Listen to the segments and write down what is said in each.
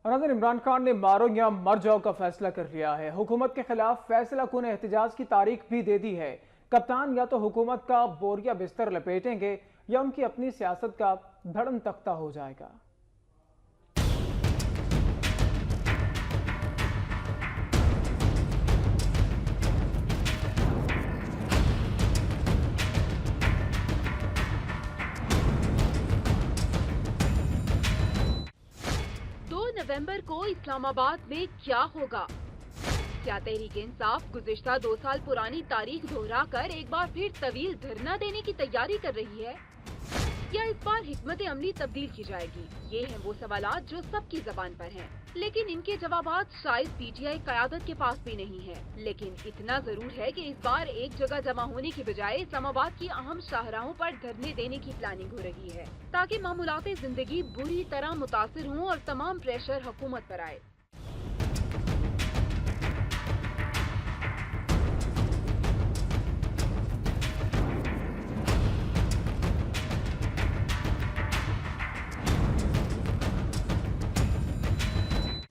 ناظرین، عمران خان نے مارو یا مر جاؤ کا فیصلہ کر لیا ہے۔ حکومت کے خلاف فیصلہ کن احتجاج کی تاریخ بھی دے دی ہے۔ کپتان یا تو حکومت کا بوریا بستر لپیٹیں گے یا ان کی اپنی سیاست کا دھڑم تختہ ہو جائے گا۔ 2 نومبر کو اسلام آباد میں کیا ہوگا؟ کیا تحریک انصاف گزشتہ 2 سال پرانی تاریخ دہرا کر ایک بار پھر طویل دھرنا دینے کی تیاری کر رہی ہے؟ یا اس بار حکمت عملی تبدیل کی جائے گی؟ یہ ہیں وہ سوالات جو سب کی زبان پر ہیں، لیکن ان کے جوابات شاید پی ٹی آئی قیادت کے پاس بھی نہیں ہے۔ لیکن اتنا ضرور ہے کہ اس بار ایک جگہ جمع ہونے کی بجائے اسلام آباد کی اہم شاہراہوں پر دھرنے دینے کی پلاننگ ہو رہی ہے، تاکہ معمولات زندگی بری طرح متاثر ہوں اور تمام پریشر حکومت پر آئے۔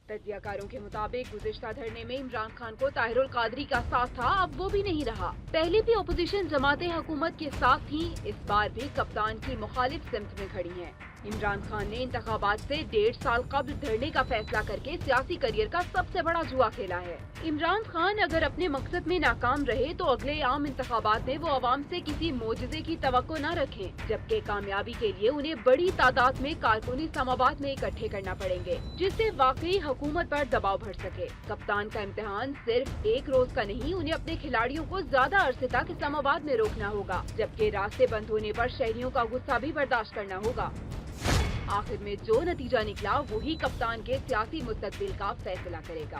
تجزیہ کاروں کے مطابق گزشتہ دھرنے میں عمران خان کو طاہر القادری کا ساتھ تھا، اب وہ بھی نہیں رہا۔ پہلے بھی اپوزیشن جماعتیں حکومت کے ساتھ تھیں، اس بار بھی کپتان کی مخالف سمت میں کھڑی ہیں۔ عمران خان نے انتخابات سے 1.5 سال قبل دھرنے کا فیصلہ کر کے سیاسی کیریئر کا سب سے بڑا جوا کھیلا ہے۔ عمران خان اگر اپنے مقصد میں ناکام رہے تو اگلے عام انتخابات میں وہ عوام سے کسی معجزے کی توقع نہ رکھیں، جبکہ کامیابی کے لیے انہیں بڑی تعداد میں کارکن اسلام آباد میں اکٹھے کرنا پڑیں گے، جس سے واقعی حکومت پر دباؤ بڑھ سکے۔ کپتان کا امتحان صرف ایک روز کا نہیں، انہیں اپنے کھلاڑیوں کو زیادہ عرصے تک اسلام آباد میں روکنا ہوگا، جبکہ راستے بند ہونے پر شہریوں کا غصہ بھی برداشت کرنا ہوگا۔ آخر میں جو نتیجہ نکلا وہی کپتان کے سیاسی مستقبل کا فیصلہ کرے گا۔